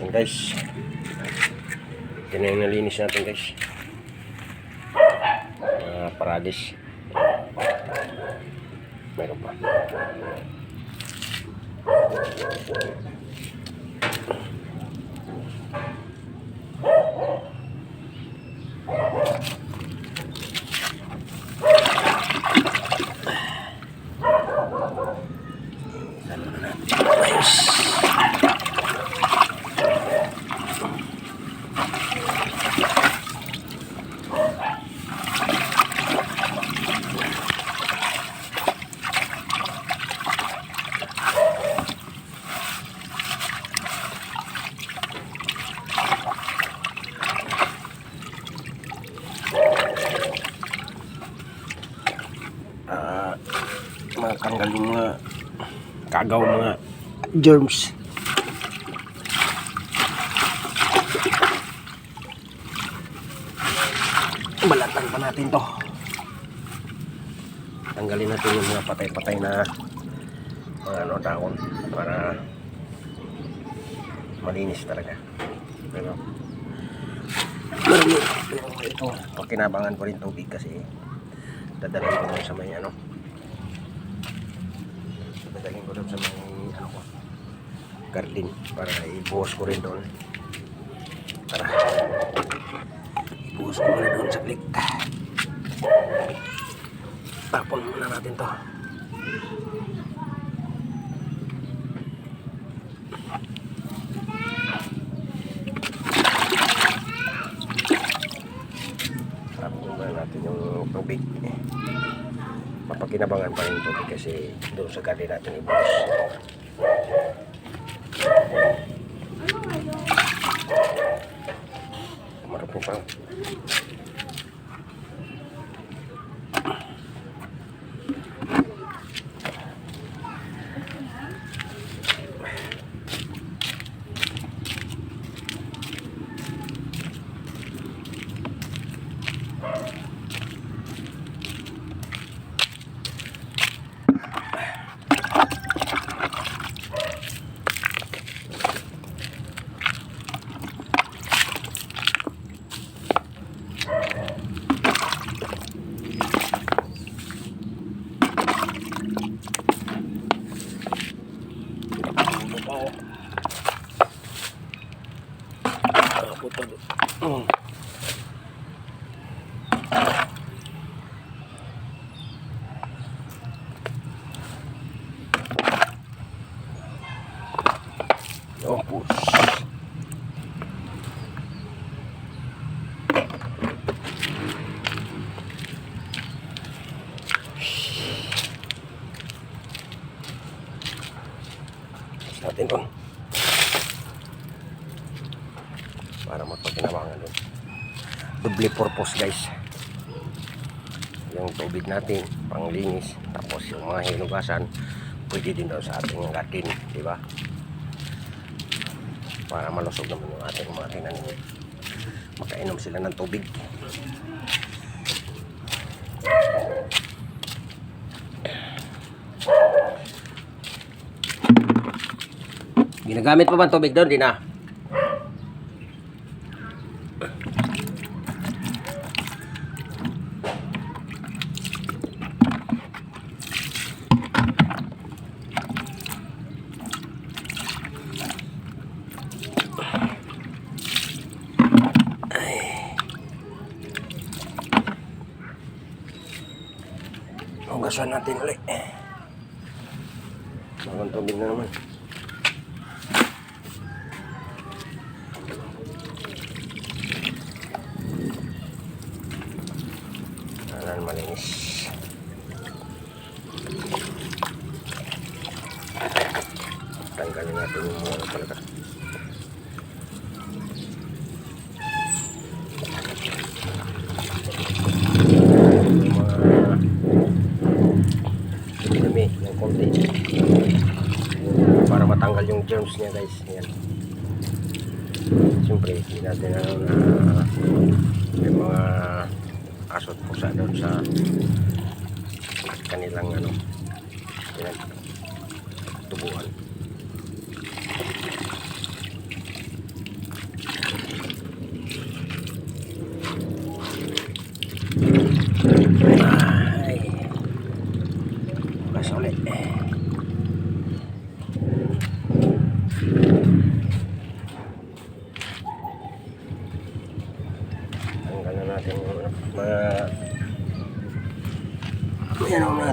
Yan guys. Yan na yung nalinis natin guys. Paradis. Meron pa. Matanggal yung mga kagaw, mga germs. Balatan pa natin to. Tanggalin natin yung mga patay-patay na mga dahon para malinis talaga. Pero ito, pakinabangan ko rin tubig kasi dadalhin ko sa may dadalhin ko doon sa may garden para ibuhos ko rin doon, para ibuhos ko rin doon sa blik. Tapon muna natin to. Tapon muna natin yung tubig. Mapakinabangan pa rin yung tubig kasi doon sa garden natin ibuhos. Marami pa. Opus. Natin doon para magpagkinabangan doon. Double purpose guys, yung tubig natin panglinis, tapos yung mga hinugasan pwede din daw sa ating garden, di ba? Para malusog naman yung ating mga tinanim, makainom sila ng tubig. Ginagamit pa ba ang tubig doon? Di na. Hugasan natin ulit. Bagong tubig na naman. Anan malinis. Tanggalin natin yung mga talaga. Ng konti para matanggal yung germs niya guys. Yan. Siyempre hindi natin na may mga asot pusa doon sa kanilang tubuan.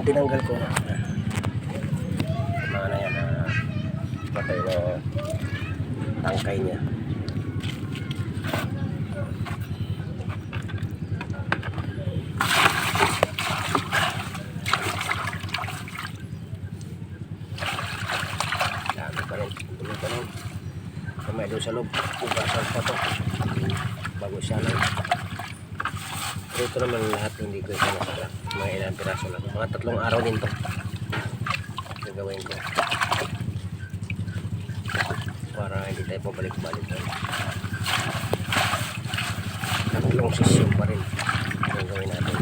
tinanggal ko mga na yan patay na tangkay niya. Dami pa rin, tuloy pa rin. Kamay doon sa loob, ugasan pa to bago siya lang. Pero ito naman lahat hindi ko isa nasala, mga ilang piraso lang, mga 3 araw din to gagawin ko para hindi tayo pabalik-balik doon. 3 session pa rin gagawin natin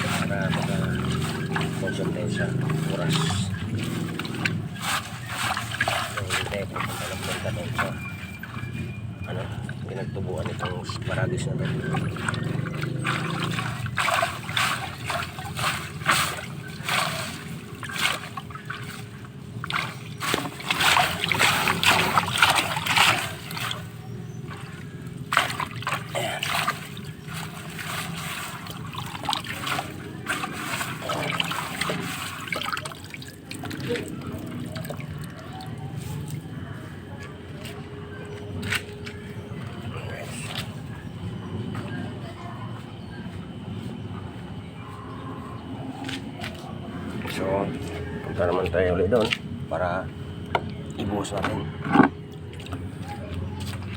para maka-consume tayo sa oras. So, hindi tayo pupunta ng punta doon sa pinagtubuan itong paragis na to. So, punta naman tayo ulit doon para ibuhos natin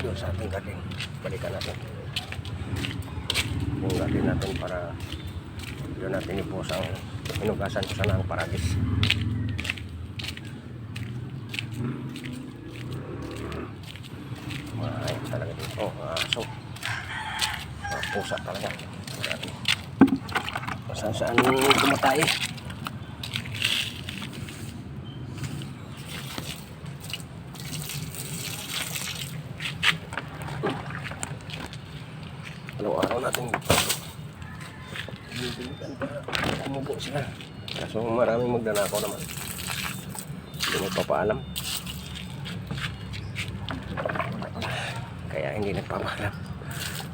doon sa ating gating. Balikan natin yung gating natin para doon natin ibuhos ang inugasan ko sana ang paragis. Ayun talaga dito, aso, mga pusa talaga. Saan tumatay. Araw-araw natin umubo sila. Kaso maraming magdanakaw naman, hindi magpapaalam, kaya hindi nagpapaalam.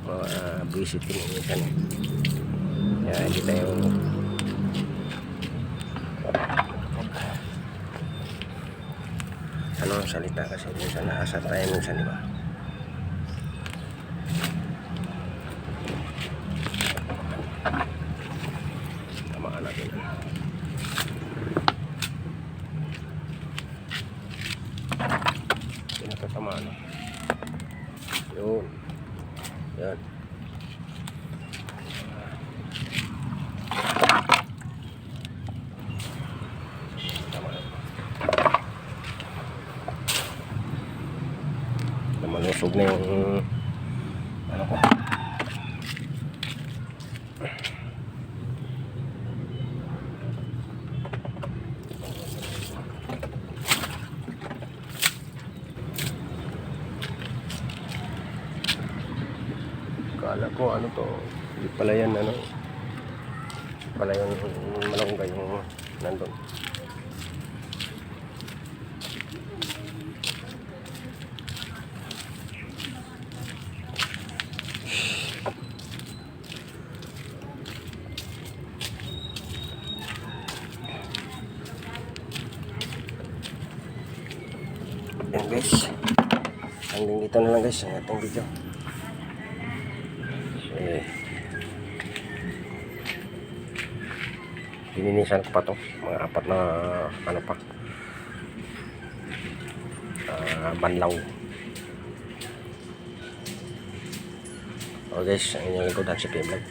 Mga visit din minsan kaya hindi tayo ang salita kasi minsan naasat tayo minsan, diba? Tamaan natin. Pinatatamaan. Yun. Yan. Malusog na yung ano ko. Kala ko ano to, hindi pala yan ano, pala yung malunggay yung nandun. Yan guys, hanggang dito na lang guys ang ating video. Lininisan ko pa to, mga 4 na ano pa, banlaw. O guys, ang inyong lingkod, si P Vlog.